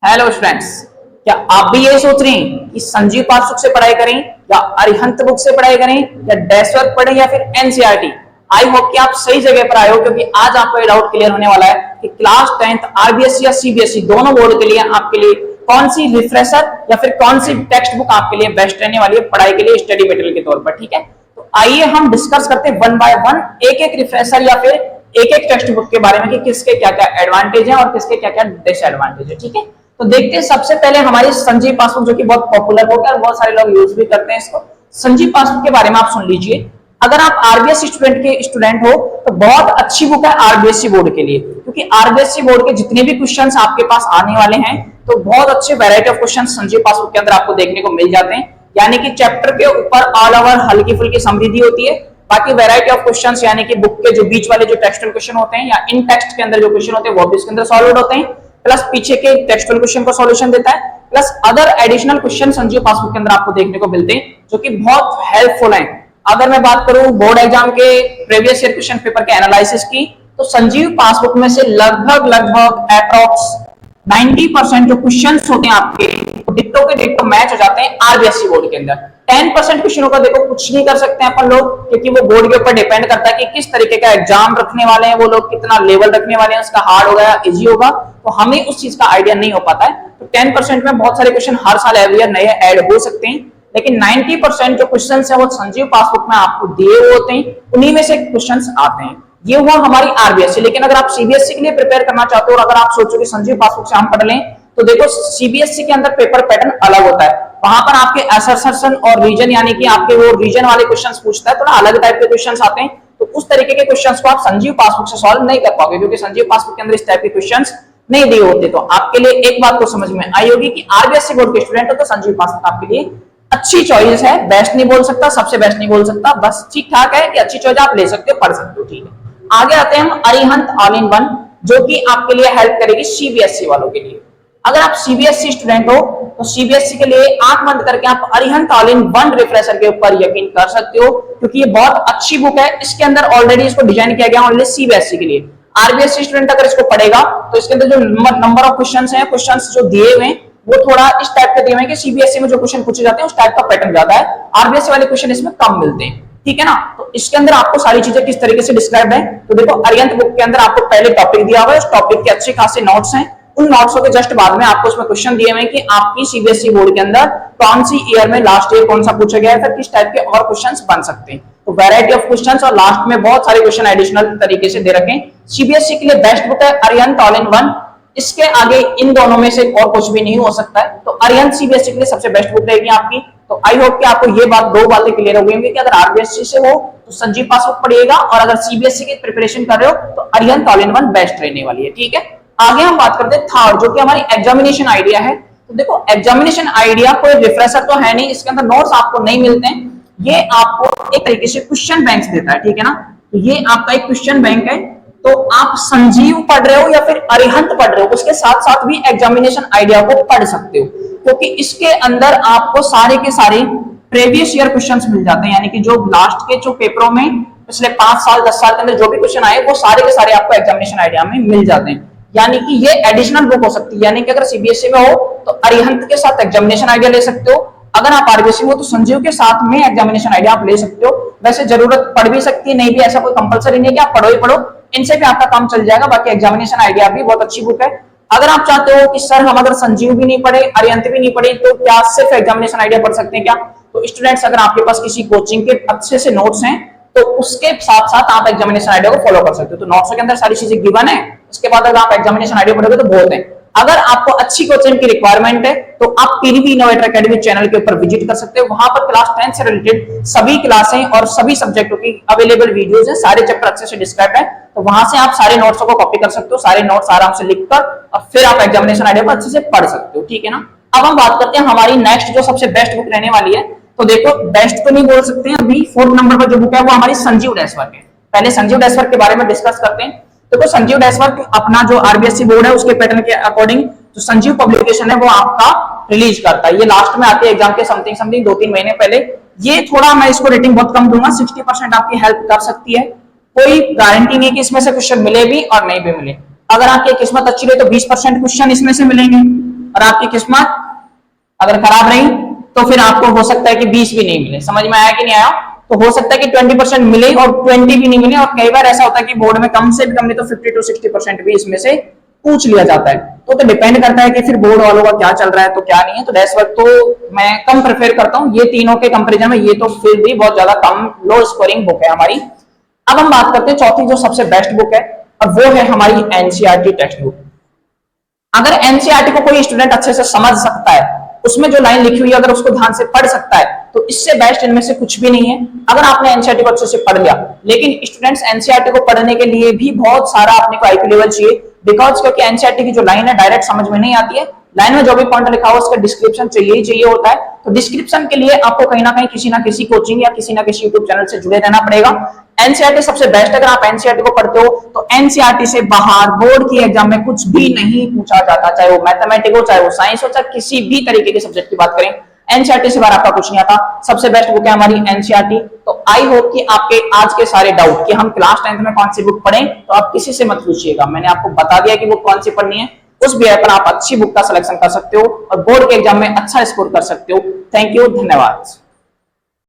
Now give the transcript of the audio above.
Hello students, क्या आप भी ये सोच रहे हैं कि संजीव पासबुक से पढ़ाई करें या अरिहंत बुक से पढ़ाई करें या डेस्क वर्क पढ़ें या फिर एनसीईआरटी? आई होप कि आप सही जगह पर आए हो, क्योंकि आज आपको ये डाउट क्लियर होने वाला है कि क्लास 10th आरबीएसई या सीबीएसई दोनों बोर्ड के लिए आपके लिए कौन सी रिफ्रेशर या फिर कौन सी टेक्स्ट बुक आपके लिए बेस्ट रहने वाली है पढ़ाई के लिए स्टडी मटेरियल के तौर पर। ठीक है, तो आइए हम डिस्कस करते हैं वन बाय वन, एक एक रिफ्रेशर या फिर एक एक टेक्स्ट बुक के बारे में कि किसके क्या क्या एडवांटेज है और किसके क्या क्या डिसएडवांटेज है। ठीक है, तो देखते हैं सबसे पहले हमारी संजीव पासबुक, जो कि बहुत पॉपुलर हो गया और बहुत सारे लोग यूज भी करते हैं इसको। संजीव पासबुक के बारे में आप सुन लीजिए। अगर आप आरबीएसई स्टूडेंट हो तो बहुत अच्छी बुक है आरबीएसई बोर्ड के लिए, क्योंकि आरबीएसई बोर्ड के जितने भी क्वेश्चंस आपके पास आने वाले हैं तो बहुत अच्छे variety of question Sanjeev passbook के अंदर आपको देखने को मिल जाते हैं। यानी कि चैप्टर के ऊपर ऑल ओवर हल्की फुल्की समृद्धि होती है, बाकी वैरायटी ऑफ क्वेश्चंस यानी कि बुक के जो बीच वाले जो टेक्सचुअल क्वेश्चन होते हैं या इन टेक्स्ट के अंदर जो क्वेश्चन होते हैं वो भी इसके अंदर सॉल्व होते हैं, प्लस पीछे के टेक्सचुअल क्वेश्चन को सॉल्यूशन देता है, plus other additional question Sanjeev passbook के अंदर आपको देखने को मिलते हैं जो कि बहुत हेल्पफुल हैं। अगर मैं बात करूं बोर्ड एग्जाम के प्रीवियस ईयर क्वेश्चन पेपर के एनालिसिस की, तो संजीव पासबुक में से लगभग अप्रॉक्स 90% जो क्वेश्चंस होते हैं आपके डिट्टो के डिट्टो मैच हो जाते हैं आरबीएसई बोर्ड के अंदर। 10% क्वेश्चनों का देखो कुछ नहीं कर सकते हैं अपन लोग, क्योंकि वो बोर्ड के ऊपर डिपेंड करता है कि किस तरीके का एग्जाम रखने वाले हैं वो लोग, कितना लेवल रखने वाले हैं, उसका हार्ड होगा या इजी होगा, तो हमें उस चीज का आइडिया नहीं हो पाता है। तो 10% में बहुत सारे क्वेश्चन हर साल एवरी ईयर नए ऐड हो सकते हैं, लेकिन 90% जो क्वेश्चन है वो संजीव पासबुक में आपको दिए हुए होते हैं, उन्हीं में से क्वेश्चन आते हैं। ये हुआ हमारी आरबीएसई। लेकिन अगर आप सीबीएसई के लिए प्रिपेयर करना चाहते हो और अगर आप सोचो कि संजीव पासबुक से हम पढ़ लें, तो देखो सीबीएसई के अंदर पेपर पैटर्न अलग होता है। वहां पर आपके असर्शन और रीजन यानी कि आपके वो रीजन वाले क्वेश्चंस पूछता है, थोड़ा अलग टाइप के क्वेश्चंस आते हैं, तो उस तरीके के क्वेश्चंस को आप संजीव पासबुक से सॉल्व नहीं कर पाओगे, क्योंकि संजीव पासबुक के अंदर इस टाइप के क्वेश्चंस नहीं दिए होते। तो आपके लिए एक बात तो समझ में आई होगी कि आरबीएसई बोर्ड के स्टूडेंट हो तो संजीव पासबुक आपके लिए अच्छी चॉइस है। बेस्ट नहीं बोल सकता, सबसे बेस्ट नहीं बोल सकता, बस ठीक ठाक है कि अच्छी चॉइस आप ले सकते हो, पढ़ सकते हो। ठीक है, आगे आते हैं हम अरिहंत ऑल इन वन, जो कि आपके लिए हेल्प करेगी सीबीएसई वालों के लिए। अगर आप सीबीएसई स्टूडेंट हो तो सीबीएसई के लिए आंख बंद करके आप Arihant all in one refresher के ऊपर यकीन कर सकते हो, क्योंकि ये बहुत अच्छी बुक है। इसके अंदर ऑलरेडी इसको डिजाइन किया गया ओनली सीबीएसई के लिए। आरबीएसई स्टूडेंट अगर इसको पढ़ेगा तो इसके अंदर जो नंबर ऑफ क्वेश्चंस हैं, क्वेश्चंस जो दिए हुए हैं वो थोड़ा इस टाइप के दिए हुए हैं कि सीबीएसई में जो क्वेश्चन पूछे जाते हैं उस टाइप का पैटर्न ज्यादा है, आरबीएसई वाले क्वेश्चन इसमें कम मिलते हैं। ठीक है ना, तो इसके अंदर आपको सारी चीजें किस तरीके से डिस्क्राइब है, तो देखो अरिहंत बुक के अंदर आपको पहले टॉपिक दिया हुआ है, उस टॉपिक के अच्छे खासे नोट्स हैं, उन नोट्सों के जस्ट बाद में आपको उसमें क्वेश्चन दिए हुए हैं कि आपकी सीबीएसई बोर्ड के अंदर कौन सी ईयर में लास्ट ईयर कौन सा पूछा गया है, फिर किस टाइप के और क्वेश्चंस बन सकते हैं। तो वैरायटी ऑफ क्वेश्चंस और लास्ट में बहुत सारे क्वेश्चन एडिशनल तरीके से दे रखे हैं। सीबीएसई के लिए बेस्ट बुक है अरिहंत ऑल इन वन, इसके आगे इन दोनों में से और कुछ भी नहीं हो सकता है, तो अरिहंत सीबीएसई के लिए सबसे बेस्ट बुक रहेगी आपकी। तो आई होप कि आपको ये बात दो बातें क्लियर हो गई होंगी कि अगर आरबीएसई से हो तो संजीव पासबुक पढ़िएगा, और अगर सीबीएसई की प्रिपरेशन कर रहे हो तो Arihant all in one best रहने वाली है। ठीक है, आगे हम बात करते हैं थर्ड, जो कि हमारी एग्जामिनेशन आइडिया है। तो देखो एग्जामिनेशन आइडिया कोई रिफ्रेशर तो है नहीं, इसके अंदर नोट्स आपको नहीं मिलते हैं, ये आपको एक तरीके से क्वेश्चन बैंक देता है। ठीक है ना, तो ये आपका एक क्वेश्चन बैंक है। तो आप संजीव पढ़ रहे हो या फिर अरिहंत पढ़ रहे हो, उसके साथ साथ भी एग्जामिनेशन आइडिया को पढ़ सकते हो, क्योंकि इसके अंदर आपको सारे के सारे प्रीवियस ईयर क्वेश्चंस मिल जाते हैं। यानी कि जो लास्ट के जो पेपरों में पिछले 5 साल 10 साल के अंदर जो भी क्वेश्चन आए वो सारे के सारे आपको एग्जामिनेशन आइडिया में मिल जाते हैं। यानी कि ये एडिशनल बुक हो सकती है, यानी कि अगर सीबीएसई में हो तो अरिहंत के साथ एग्जामिनेशन आइडिया ले सकते हो, अगर आप आरबीएसई में हो तो संजीव के साथ में एग्जामिनेशन आइडिया आप ले सकते हो। वैसे जरूरत पड़ भी सकती है, नहीं भी, ऐसा कोई कंपलसरी नहीं है कि आप पढ़ो ही पढ़ो, इनसे भी आपका काम चल जाएगा। बाकी एग्जामिनेशन आइडिया भी बहुत अच्छी बुक है। अगर आप चाहते हो कि सर हम अगर संजीव भी नहीं पढ़े अरिहंत भी नहीं पढ़े तो क्या सिर्फ एग्जामिनेशन आइडिया पढ़ सकते हैं क्या, तो स्टूडेंट्स अगर आपके पास किसी कोचिंग के अच्छे से नोट्स हैं तो उसके साथ साथ आप एग्जामिनेशन आइडिया को फॉलो कर सकते हो। तो नोट्स के अंदर सारी चीजें गिवन है, उसके बाद अगर आप एग्जामिनेशन आइडिया पढ़ोगे तो बहुत है। अगर आपको अच्छी कोचिंग की रिक्वायरमेंट है तो आप पीवीबी इनोवेटर एकेडमी चैनल के ऊपर विजिट कर सकते हो। वहां पर क्लास 10 से रिलेटेड सभी क्लासें और सभी सब्जेक्टों की अवेलेबल वीडियोस हैं, सारे चैप्टर अच्छे से डिस्क्राइब है, तो वहां से आप सारे नोट्स को कॉपी कर सकते हो, सारे नोट्स आराम से लिखकर और फिर आप एग्जामिनेशन आइडिया को अच्छे से पढ़ सकते हो। ठीक है ना, अब हम बात करते हैं हमारी नेक्स्ट जो सबसे बेस्ट बुक रहने वाली है। तो देखो बेस्ट तो नहीं बोल सकते हैं, अभी 4th नंबर पर जो बुक है वो हमारी संजीव डेस्कवर्क है। पहले संजीव डेस्कवर्क के बारे में डिस्कस करते हैं। देखो संजीव डेस्कवर्क अपना जो आरबीएसई बोर्ड है उसके पैटर्न के अकॉर्डिंग जो संजीव पब्लिकेशन है वो आपका रिलीज करता है। ये लास्ट में आती है एग्जाम के समथिंग 2-3 महीने पहले। ये थोड़ा मैं इसको रेटिंग बहुत कम दूंगा, 60% आपकी हेल्प कर सकती है। कोई गारंटी नहीं कि इसमें से क्वेश्चन मिले भी और नहीं भी मिले। अगर आपकी किस्मत अच्छी रही तो 20% क्वेश्चन इसमें से मिलेंगे, और आपकी किस्मत अगर खराब रही तो फिर आपको हो सकता है कि 20 भी नहीं मिले। समझ में आया कि नहीं आया? तो हो सकता है कि 20% मिले और 20 भी नहीं मिले, और कई बार ऐसा होता है कि बोर्ड में कम से भी कम नहीं तो 50 to 60% भी इसमें से पूछ लिया जाता है। तो डिपेंड करता है कि फिर बोर्ड वालों का क्या चल रहा है तो क्या नहीं है। तो डेस्क वर्क तो मैं कम प्रेफर करता हूँ, ये तीनों के कंपेरिजन में ये तो फिर भी बहुत ज्यादा कम लो स्कोरिंग बुक है हमारी। अब हम बात करते हैं चौथी जो सबसे बेस्ट बुक है, और वो है हमारी एनसीईआरटी टेक्स्ट बुक। अगर एनसीईआरटी को कोई स्टूडेंट अच्छे से समझ सकता है, उसमें जो लाइन लिखी हुई है अगर उसको ध्यान से पढ़ सकता है, तो इससे बेस्ट इनमें से कुछ भी नहीं है। अगर आपने एनसीईआरटी को अच्छे से पढ़ लिया, लेकिन स्टूडेंट्स एनसीईआरटी को पढ़ने के लिए भी बहुत सारा अपने को आईक्यू लेवल चाहिए, बिकॉज क्योंकि एनसीईआरटी की जो लाइन है डायरेक्ट समझ में नहीं आती है। लाइन में जो भी पॉइंट लिखा हुआ उसका डिस्क्रिप्शन चाहिए ही चाहिए होता है। तो डिस्क्रिप्शन के लिए आपको कहीं ना कहीं किसी ना किसी कोचिंग या किसी ना किसी यूट्यूब चैनल से जुड़े रहना पड़ेगा। एनसीईआरटी सबसे बेस्ट। अगर आप एनसीईआरटी को पढ़ते हो तो एनसीईआरटी से बाहर बोर्ड की एग्जाम में कुछ भी नहीं पूछा जाता, चाहे वो मैथमेटिक्स हो, चाहे वो साइंस हो, चाहे किसी भी तरीके के सब्जेक्ट की बात करें, एनसीईआरटी से बाहर आपका कुछ नहीं आता। सबसे बेस्ट बुक है हमारी एनसीईआरटी। तो आई होप कि आपके आज के सारे डाउट कि हम क्लास 10th में कौन सी बुक पढ़ें, तो आप किसी से मत पूछिएगा, मैंने आपको बता दिया कि बुक कौन सी पढ़नी है। उस भी पर आप अच्छी बुक का सिलेक्शन कर सकते हो और बोर्ड के एग्जाम में अच्छा स्कोर कर सकते हो। थैंक यू, धन्यवाद।